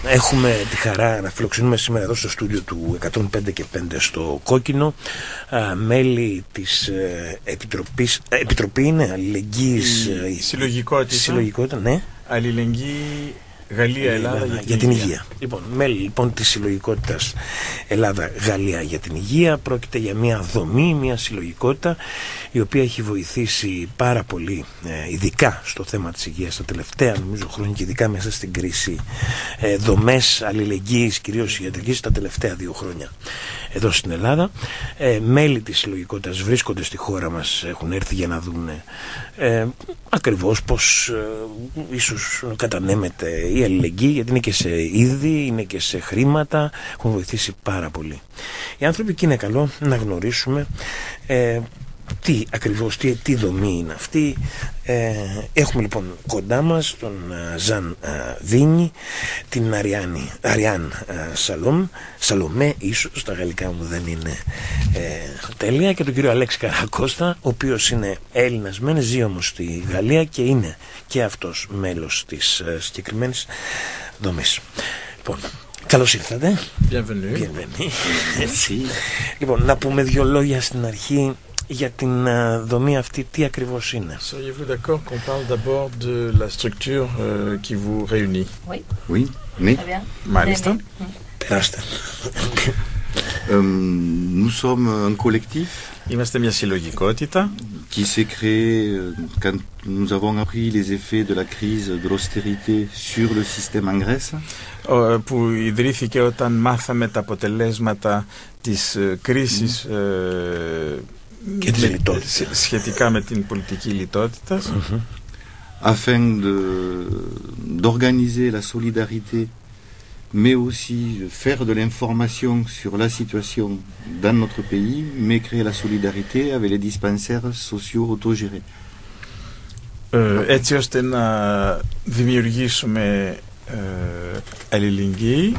έχουμε τη χαρά να φιλοξενούμε σήμερα εδώ στο στούντιο του 105 και 5 στο Κόκκινο μέλη της Επιτροπή είναι Αλληλεγγύης, Συλλογικότητα, ναι. Αλληλεγγύη Γαλλία-Ελλάδα για την υγεία. Λοιπόν, μέλη λοιπόν της συλλογικότητας Ελλάδα-Γαλλία για την υγεία. Πρόκειται για μια δομή, μια συλλογικότητα η οποία έχει βοηθήσει πάρα πολύ, ειδικά στο θέμα της υγείας τα τελευταία νομίζω χρόνια και ειδικά μέσα στην κρίση, δομές αλληλεγγύης, κυρίως ιατρικής, τα τελευταία 2 χρόνια εδώ στην Ελλάδα. Μέλη της συλλογικότητας βρίσκονται στη χώρα μας, έχουν έρθει για να δουν ακριβώς πως ίσως κατανέμεται η αλληλεγγύη, γιατί είναι και σε είδη, είναι και σε χρήματα, έχουν βοηθήσει πάρα πολύ οι άνθρωποι και είναι καλό να γνωρίσουμε τι ακριβώς, τι δομή είναι αυτή. Έχουμε λοιπόν κοντά μας τον Ζαν Βίνι, την Αριάν Σαλομέ, ίσως τα γαλλικά μου δεν είναι τέλεια, και τον κύριο Αλέξη Καρακώστα, ο οποίος είναι Έλληνας μεν, ζει όμως στη Γαλλία και είναι και αυτός μέλος της συγκεκριμένης δομής. Λοιπόν, καλώς ήρθατε. Bienvenue. Έτσι. Λοιπόν, να πούμε 2 λόγια στην αρχή για την δομή αυτή, τι ακριβώς είναι. Seriez-vous d'accord qu'on parle d'abord de la structure qui vous réunit? Oui. Oui, mais Μάλιστα. Περάστε. Nous sommes un collectif Είμαστε μια συλλογικότητα qui s'est créé quand nous avons appris les effets de la crise de l'austérité sur le système en Grèce. Που ιδρύθηκε όταν μάθαμε τα αποτελέσματα της κρίσης σχετικά με την πολιτική λιτότητας, afin d'organiser la solidarité, mais aussi faire de l'information sur la situation dans notre pays, mais créer la solidarité avec les dispensaires sociaux autogérés. Έτσι ώστε να δημιουργήσουμε αλληλεγγύη.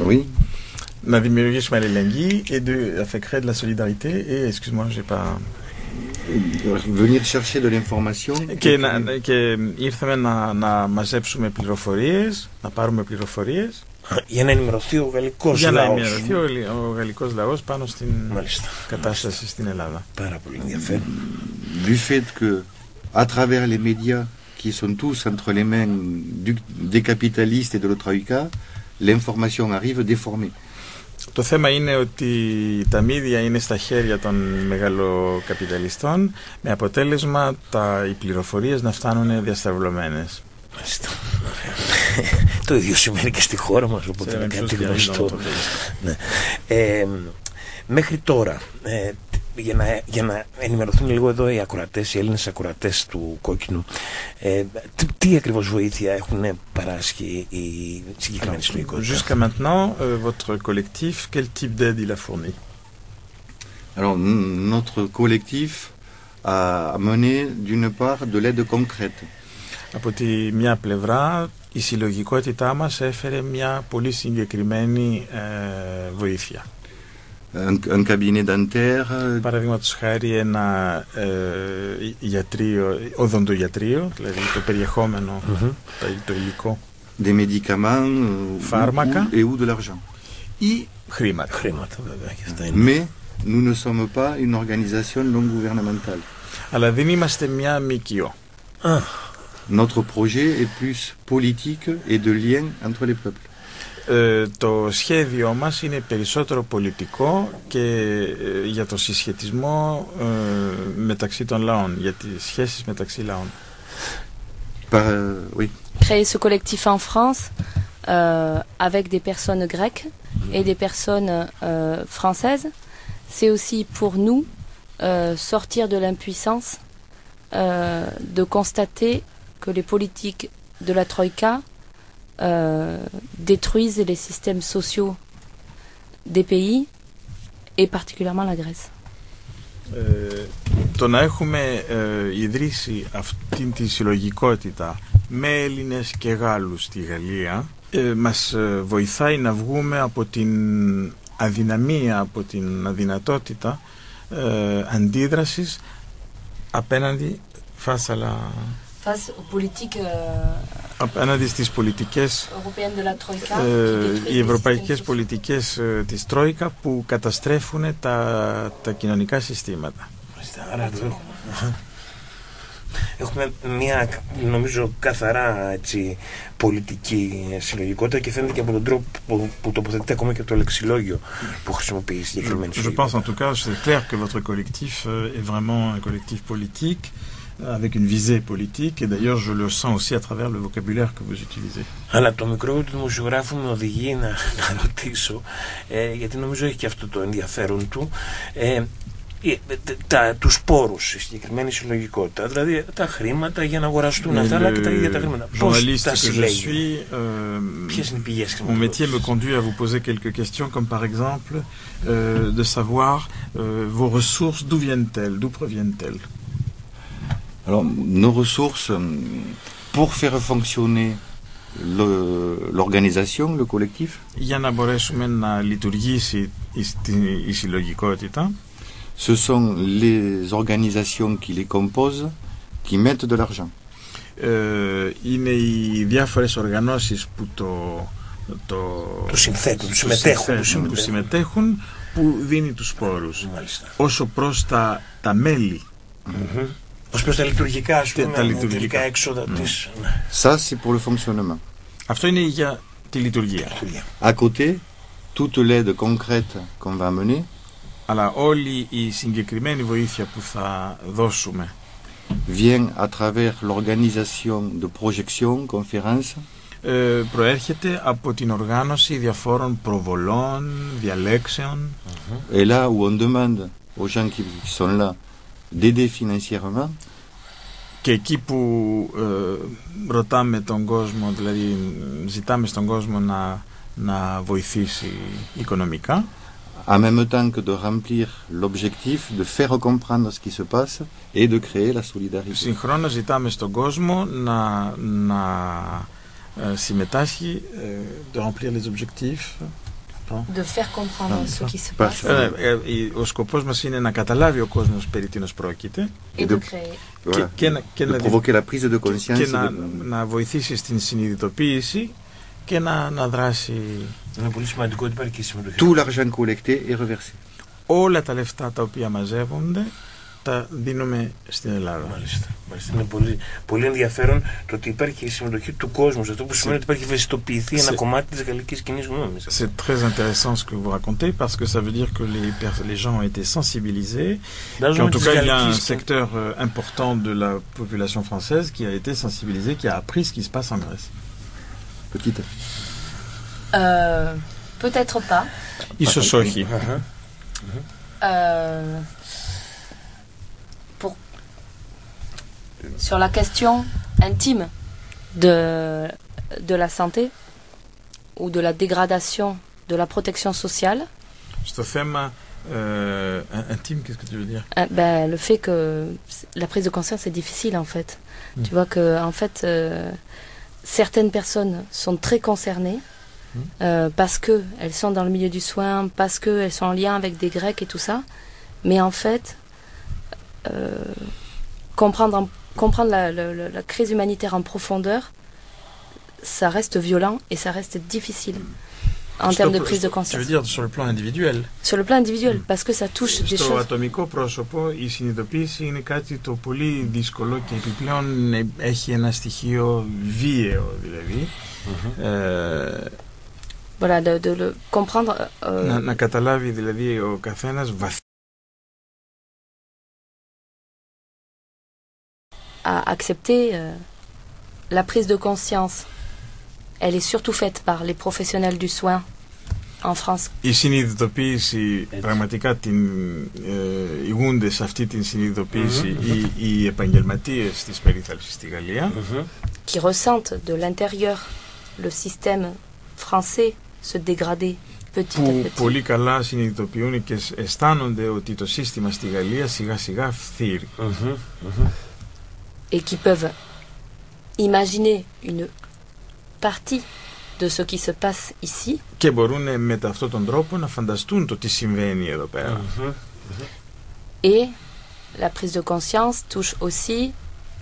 Oui. Να δημιουργήσουμε αλληλεγγύη et de faire créer de la solidarité et excuse-moi j'ai pas Venir chercher de l'information. Και ήρθαμε να μαζέψουμε πληροφορίες, να πάρουμε πληροφορίες για να ενημερωθεί ο γαλλικός λαός. Για να ενημερωθεί ο γαλλικός λαός πάνω στην κατάσταση στην Ελλάδα. Πάρα πολύ ενδιαφέρον. Du fait que à travers les médias qui sont tous entre les mains des capitalistes et de la Troïka, l'information arrive déformée. Το θέμα είναι ότι τα μίδια είναι στα χέρια των μεγαλοκαπιταλιστών, με αποτέλεσμα οι πληροφορίες να φτάνουν διασταυρωμένες. Το ίδιο σημαίνει και στη χώρα μας, οπότε είναι κάτι γνωστό. Μέχρι τώρα, για να ενημερωθούν λίγο εδώ οι ακροατές, οι Έλληνες ακροατές του Κόκκινου, τι ακριβώς βοήθεια έχουν παράσχει οι συγκεκριμένοι συλλογικότητες? Jusqu'à maintenant, votre collectif, quel type d'aide il a fourni? Alors, notre collectif a mené d'une part de l'aide concrète. Από τη μια πλευρά, η συλλογικότητά μας έφερε μια πολύ συγκεκριμένη βοήθεια. Un cabinet dentaire. Παραδείγματος χάρη ένα οδοντογιατρείο, δηλαδή το περιεχόμενο, το υλικό. Des médicaments, φάρμακα ou de l'argent. Ή χρήματα. Χρήματα βέβαια και αυτά είναι. Mais nous ne sommes pas une organisation non gouvernementale. Αλλά δεν είμαστε μια ΜΚΟ. Notre projet est plus politique et de lien entre les peuples. Το σχέδιό μας είναι περισσότερο πολιτικό και για το συσχετισμό μεταξύ των λαών, για τις σχέσεις μεταξύ λαών. Oui. Créer ce collectif en France avec des personnes grecques et des personnes françaises, c'est aussi pour nous sortir de l'impuissance, de constater que les politiques de la Troïka détruisent les systèmes sociaux des pays et particulièrement la Grèce. Το να έχουμε ιδρύσει αυτήν τη συλλογικότητα με Έλληνες και Γάλλους στη Γαλλία μας βοηθάει να βγούμε από την αδυναμία, από την αδυνατότητα αντίδρασης απέναντι face à la face aux politiques Απέναντι στις πολιτικές, européennes de la Troïka, οι ευρωπαϊκές πολιτικές της Τρόικα που καταστρέφουν τα κοινωνικά συστήματα. Άρα έχουμε μια, νομίζω, καθαρά έτσι, πολιτική συλλογικότητα και φαίνεται και από τον τρόπο που τοποθετείται ακόμα και το λεξιλόγιο που χρησιμοποιεί η συγκεκριμένη Je pense en tout cas, c'est clair que votre collectif est vraiment un collectif politique, avec une visée politique, et d'ailleurs je le sens aussi à travers le vocabulaire que vous utilisez. Αλλά το μικρό του δημοσιογράφου με οδηγεί να ρωτήσω, γιατί νομίζω έχει και αυτό το ενδιαφέρον του, τους πόρους, η συγκεκριμένη συλλογικότητα, δηλαδή τα χρήματα για να αγοραστούν αυτά, αλλά και τα ίδια τα χρήματα. Πώς τα συλλέγει, ποιες είναι οι πηγές Mon métier me conduit à vous poser quelques questions, comme par exemple de savoir vos ressources, d'où viennent-elles, d'où proviennent-elles? Alors, nos ressources, pour faire fonctionner l'organisation, le collectif, Για να μπορέσουμε να λειτουργήσει η συλλογικότητα, ce sont les organisations qui les composent qui mettent de l'argent. Είναι οι διάφορες οργανώσεις που του συνθέτουν, που συμμετέχουν, που δίνει τους πόρους. Όσο προς τα μέλη, ως προς τα λειτουργικά, ας πούμε, τα λειτουργικά έξοδα της. Ça, c'est pour le fonctionnement. Αυτό είναι για τη λειτουργία. À côté, toute l'aide concrète qu'on va amener, αλλά όλη η συγκεκριμένη βοήθεια που θα δώσουμε vient à travers l'organisation de projections, conférences, προέρχεται από την οργάνωση διαφόρων προβολών, διαλέξεων. Et là où on demande aux gens qui sont là d'aider financièrement, και εκεί που ρωτάμε τον κόσμο, δηλαδή ζητάμε στον κόσμο να βοηθήσει οικονομικά, en même temps que de remplir l'objectif de faire comprendre ce qui se passe et de créer la solidarité. Συγχρόνως ζητάμε στον κόσμο να συμμετάσχει, de remplir les objectifs, de faire comprendre ce qui se passe. Ο σκοπός μας είναι να καταλάβει ο κόσμος περί τίνος πρόκειται Et de créer. και provoquer la prise de conscience και να βοηθήσει στην συνειδητοποίηση και να δράσει. Είναι πολύ σημαντικό ότι υπάρχει και συμμετοχή. Tout l'argent collecté est reversé. Όλα τα λεφτά τα οποία μαζεύονται τα δίνουμε στην Ελλάδα. Μάλιστα. Είναι πολύ, πολύ ενδιαφέρον το ότι υπάρχει και η συμμετοχή του κόσμου. Αυτό που σημαίνει ότι υπάρχει ευαισθητοποιηθεί ένα κομμάτι της γαλλικής κοινής γνώμης. C'est très intéressant ce que vous racontez parce que ça veut dire que les gens ont été sensibilisés. En tout cas, il y a un secteur important de la population française qui a été sensibilisé, qui a appris ce qui se passe en Grèce. Petite. Peut-être pas. Ίσως όχι. Sur la question intime de la santé ou de la dégradation de la protection sociale. Στο θέμα intime, qu'est-ce que tu veux dire? Le fait que la prise de conscience est difficile en fait. Tu vois que en fait certaines personnes sont très concernées parce qu'elles sont dans le milieu du soin, parce qu'elles sont en lien avec des Grecs et tout ça. Mais en fait, comprendre la crise humanitaire en profondeur, ça reste violent et ça reste difficile en termes de prise de conscience. Tu veux dire sur le plan individuel? Sur le plan individuel, parce que ça touche des choses. Στο ατομικό πρόσωπο η συνειδητοποίηση είναι κάτι το πολύ δύσκολο και επιπλέον έχει ένα στοιχείο βίαιο δηλαδή. Voilà, de le comprendre. Να καταλάβει δηλαδή ο καθένας à accepter la prise de conscience. Elle est surtout faite par les professionnels du soin en France. Η συνειδητοποίηση πραγματικά ηγούνται σε αυτή την συνειδητοποίηση οι επαγγελματίες της περίθαλψης στη Γαλλία, qui ressentent de l'intérieur le système français se dégrader petit à petit. Πολύ καλά συνειδητοποιούν και αισθάνονται ότι το σύστημα στη Γαλλία σιγά σιγά φθήρει. Et qui peuvent imaginer une partie de ce qui se passe ici. Και μπορούν με αυτόν τον τρόπο να φανταστούν το τι συμβαίνει εδώ πέρα. Et la prise de conscience touche aussi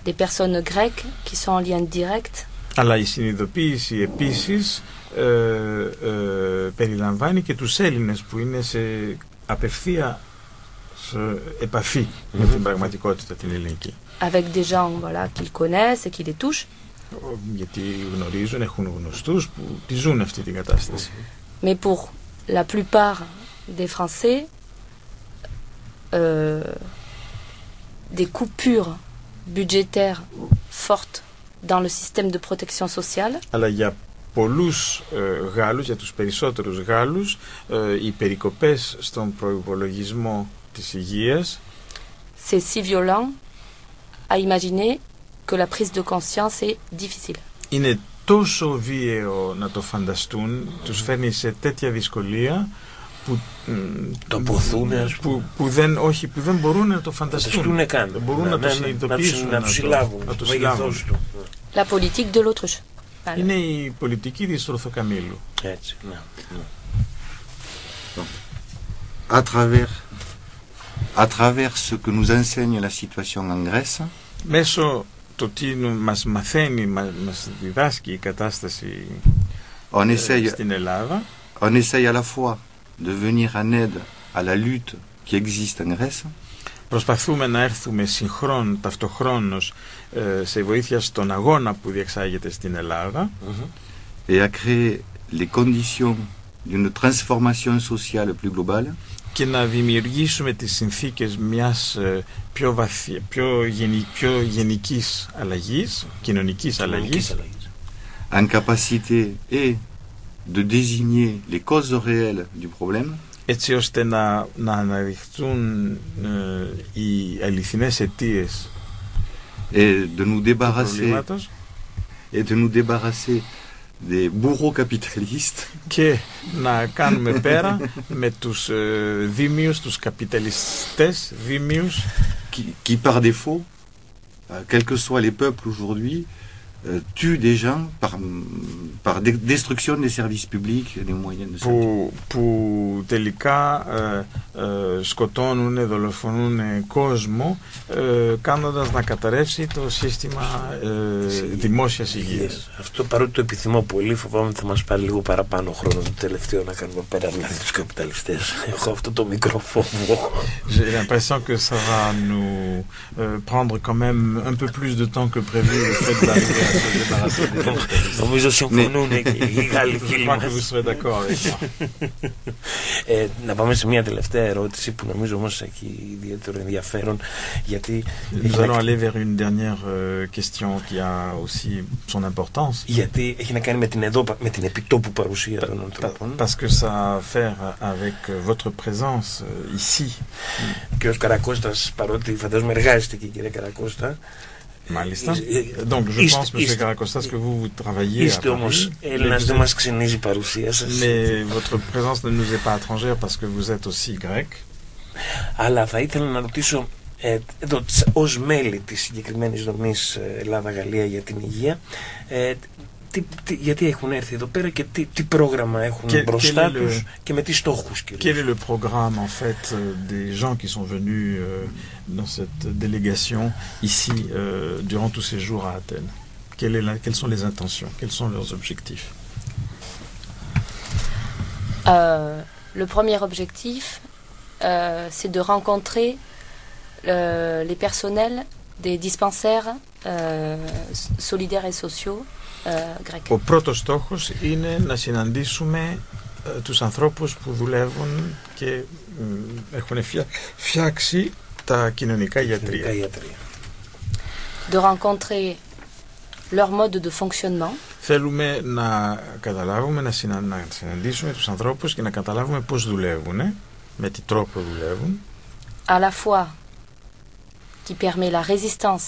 des personnes grecques qui sont en lien direct. Αλλά η συνειδητοποίηση επίσης περιλαμβάνει και τους Έλληνες που είναι σε απευθεία επαφή με την πραγματικότητα την ελληνική. Avec des gens voilà, qu'ils connaissent et qui les touchent. Γιατί γνωρίζουν, έχουν γνωστούς που τη ζουν αυτή την κατάσταση. Mais pour la plupart des Français, des coupures budgétaires fortes dans le système de protection sociale. Αλλά για πολλούς Γάλλους, για τους περισσότερους Γάλλους, οι περικοπές στον προϋπολογισμό της υγείας c'est si violent à imaginer que la prise de conscience est difficile. Είναι τόσο βίαιο να το φανταστούν, τους φέρνει σε τέτοια δυσκολία που που δεν μπορούν να το φανταστούν. Δεν μπορούν να το συνειδητοποιήσουν, να το συλλάβουν. La politique de l'autruche. Είναι η πολιτική της Ορθοκαμήλου. Έτσι, ναι. À travers ce que nous enseigne la situation en Grèce, μέσω το τι μας μαθαίνει, μας διδάσκει η κατάσταση στην Ελλάδα, on essaye à la fois de venir en aide à la lutte qui existe en Grèce. Προσπαθούμε να έρθουμε ταυτοχρόνως σε βοήθεια στον αγώνα που διεξάγεται στην Ελλάδα et à créer les conditions d'une transformation sociale plus globale. Και να δημιουργήσουμε τις συνθήκες μιας πιο γενικής αλλαγής, κοινωνικής αλλαγής, en capacité et de désigner les causes réelles du problème, έτσι ώστε να αναδειχθούν οι αληθινές αιτίες του προβλήματος et de nous débarrasser des bourreaux capitalistes, και να κάνουμε πέρα με τους δήμιους, τους καπιταλιστές δήμιους qui par défaut, quels que soient les peuples aujourd'hui, tuent des gens par destruction des services publics et des moyens de santé. Που τελικά σκοτώνουν, δολοφονούν κόσμο κάνοντας να καταρρεύσει το σύστημα δημόσιας υγείας. Αυτό παρότι το επιθυμώ πολύ, φοβάμαι ότι θα μας πάρει λίγο παραπάνω χρόνο το τελευταίο να κάνουμε πέρα δηλαδή τους καπιταλιστές. Έχω αυτό το μικρό φόβο. J'ai l'impression que ça va nous prendre quand même un peu plus de temps que prévu le fait d'arriver à se débarrasser des capitalistes. Νομίζω συμφωνούν και οι Γάλλοι φίλοι μας. Να πάμε σε μια τελευταία ερώτηση που νομίζω όμως έχει ιδιαίτερο ενδιαφέρον, γιατί nous allons aller vers une dernière question qui a aussi son importance. Γιατί έχει να κάνει με την επιτόπου παρουσία των ανθρώπων. Parce que ça a à faire avec votre présence ici. Και ως Καρακώστας, παρότι φαντάζομαι εργάζεστε και κύριε Καρακώστα. Μάλιστα. Donc je pense, monsieur Caracostas, que vous travaillez à Paris. Είστε όμως Έλληνας, δεν μας ξενίζει η παρουσία σας. Mais votre présence ne nous est pas étrangère parce que vous êtes aussi grec. Αλλά θα ήθελα να ρωτήσω, εδώ, ως μέλη της συγκεκριμένης δομής Ελλάδα-Γαλλία για την υγεία, γιατί έχουν έρθει εδώ πέρα και τι πρόγραμμα έχουν μπροστά τους και με τι στόχους κυρίως. Quel est le programme en fait des gens qui sont venus dans cette délégation ici durant tous ces jours à Athènes? Quelles sont les intentions? Quels sont leurs objectifs? Le premier objectif, c'est de rencontrer les personnels des dispensaires solidaires et sociaux grecs. Ο πρώτος στόχος είναι να συναντήσουμε τους ανθρώπους που δουλεύουν και έχουν φτιάξει τα κοινωνικά ιατρεία. De rencontrer leur mode de fonctionnement. Θέλουμε να καταλάβουμε, να συναντήσουμε τους ανθρώπους και να καταλάβουμε πώς δουλεύουν, με τι τρόπο δουλεύουν. À la fois qui permet la résistance,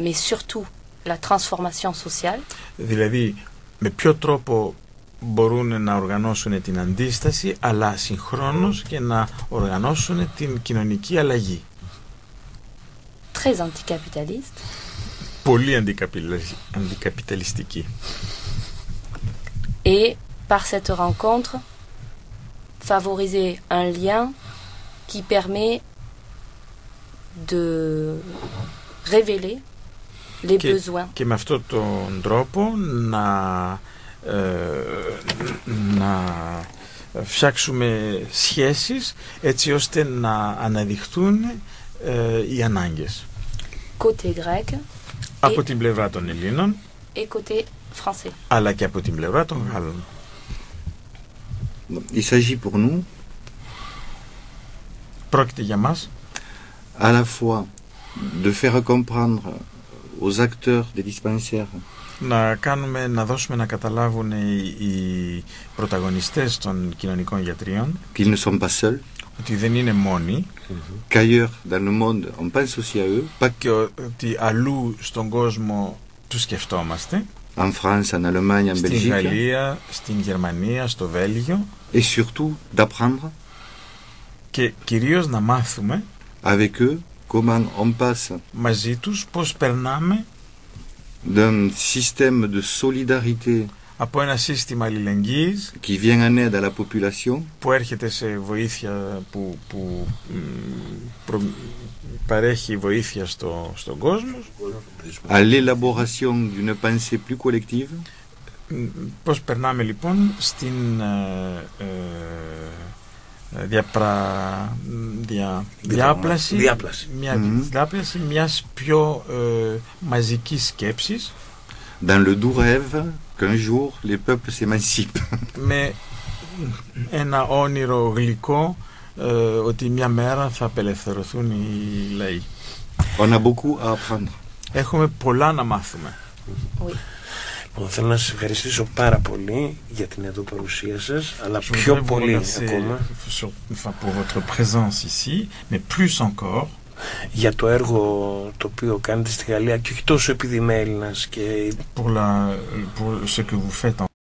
mais surtout la transformation sociale. Δηλαδή, με ποιο τρόπο μπορούν να οργανώσουν την αντίσταση, αλλά συγχρόνως και να οργανώσουν την κοινωνική αλλαγή. Très anticapitaliste. Πολύ αντικαπιταλιστική. Et par cette rencontre, favoriser un lien qui permet de révéler les besoins. Και με αυτόν τον τρόπο να φτιάξουμε σχέσεις έτσι ώστε να αναδειχθούν οι ανάγκες. Côté grec Από την πλευρά των Ελλήνων et côté français. αλλά και από την πλευρά των Γάλλων. Il s'agit pour nous Πρόκειται για μας à la fois de faire comprendre aux acteurs des dispensaires να δώσουμε να καταλάβουν οι πρωταγωνιστές των κοινωνικών γιατρίων qu'ils ne sont pas seuls, ότι δεν είναι μόνοι qu'ailleurs dans le monde on pense aussi à eux, pas και ότι αλλού στον κόσμο τους σκεφτόμαστε, en France, en Allemagne, en στην Belgique, Γαλλία, στην Γερμανία, στο Βέλγιο, et surtout d'apprendre και κυρίως να μάθουμε avec eux comment on passe μαζί τους πώς περνάμε d'un système de solidarité από ένα σύστημα αλληλεγγύης qui vient en aide à la population που έρχεται σε βοήθεια που παρέχει βοήθεια στον κόσμο, à l'élaboration d'une pensée plus collective πώς περνάμε λοιπόν στην διάπλαση μιας πιο μαζικής σκέψης dans le doux rêve qu'un jour les peuples s'émancipent. με ένα όνειρο γλυκό ότι μια μέρα θα απελευθερωθούν οι λαοί. On a beaucoup à apprendre. Έχουμε πολλά να μάθουμε. Oui. Θέλω να σας ευχαριστήσω πάρα πολύ για την εδώ παρουσία σας, αλλά πιο πολύ ακόμα pour votre présence ici, mais plus encore για το έργο το οποίο κάνετε στη Γαλλία και όχι τόσο επειδή είμαι Έλληνας και pour ce que vous faites